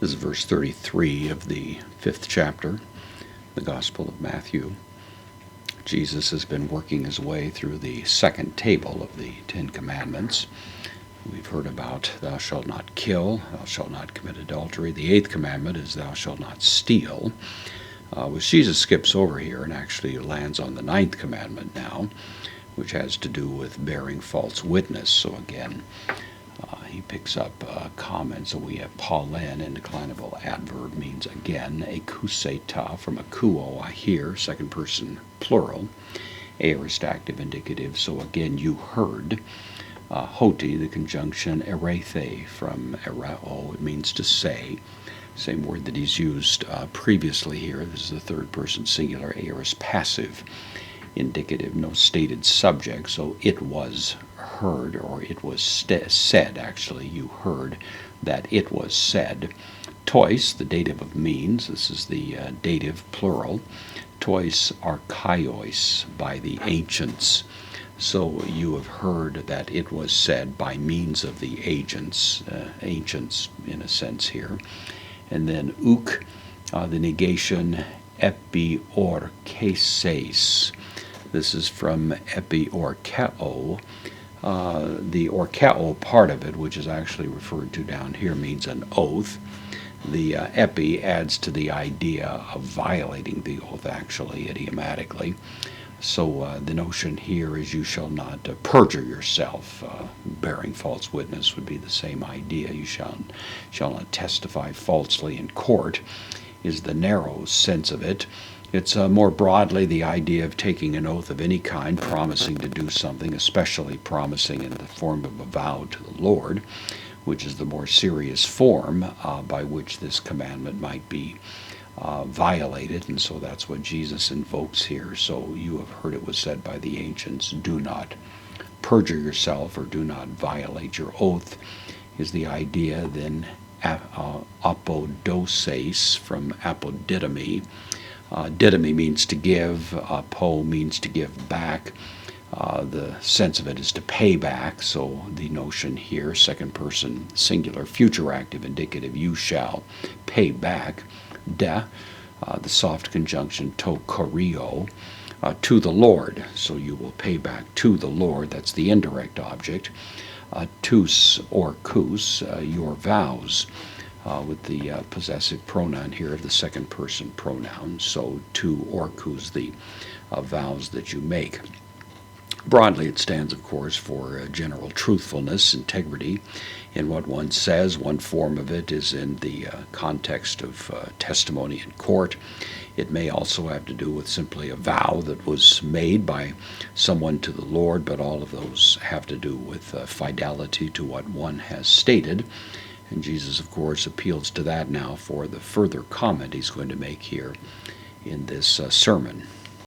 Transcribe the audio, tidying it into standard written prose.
This is verse 33 of the 5th chapter, the Gospel of Matthew. Jesus has been working his way through the second table of the Ten Commandments. We've heard about thou shalt not kill, thou shalt not commit adultery. The 8th commandment is thou shalt not steal, which Jesus skips over here and actually lands on the 9th commandment now, which has to do with bearing false witness. So again, he picks up comments. So we have Paulen, indeclinable adverb, means again. Akouseta, from akuo, I hear, second person plural. Aorist active indicative, so again, you heard. Hoti, the conjunction erethe, from erao, it means to say. Same word that he's used previously here. This is the third person singular. Aorist passive indicative, no stated subject, so it was heard, or it was said, actually, you heard that it was said. Tois, the dative of means, this is the dative plural. Tois archaios, by the ancients. So you have heard that it was said by means of the ancients in a sense here. And then uk, the negation epiorkeses. This is from epiorkeo. The orkeo part of it, which is actually referred to down here, means an oath. The epi adds to the idea of violating the oath, actually, idiomatically. So the notion here is you shall not perjure yourself. Bearing false witness would be the same idea. You shall not testify falsely in court, is the narrow sense of it. It's more broadly the idea of taking an oath of any kind, promising to do something, especially promising in the form of a vow to the Lord, which is the more serious form by which this commandment might be violated. And so that's what Jesus invokes here. So you have heard it was said by the ancients, do not perjure yourself, or do not violate your oath, is the idea. Then apodoses, from apodidomi. Didomi means to give, apo means to give back. The sense of it is to pay back, so the notion here, second person singular, future active indicative, you shall pay back. De, the soft conjunction to chorio, to the Lord, so you will pay back to the Lord, that's the indirect object. Tus or kus, your vows, with the possessive pronoun here of the second person pronoun, so to or kus, the vows that you make. Broadly, it stands, of course, for general truthfulness, integrity in what one says. One form of it is in the context of testimony in court. It may also have to do with simply a vow that was made by someone to the Lord, but all of those have to do with fidelity to what one has stated. And Jesus, of course, appeals to that now for the further comment he's going to make here in this sermon.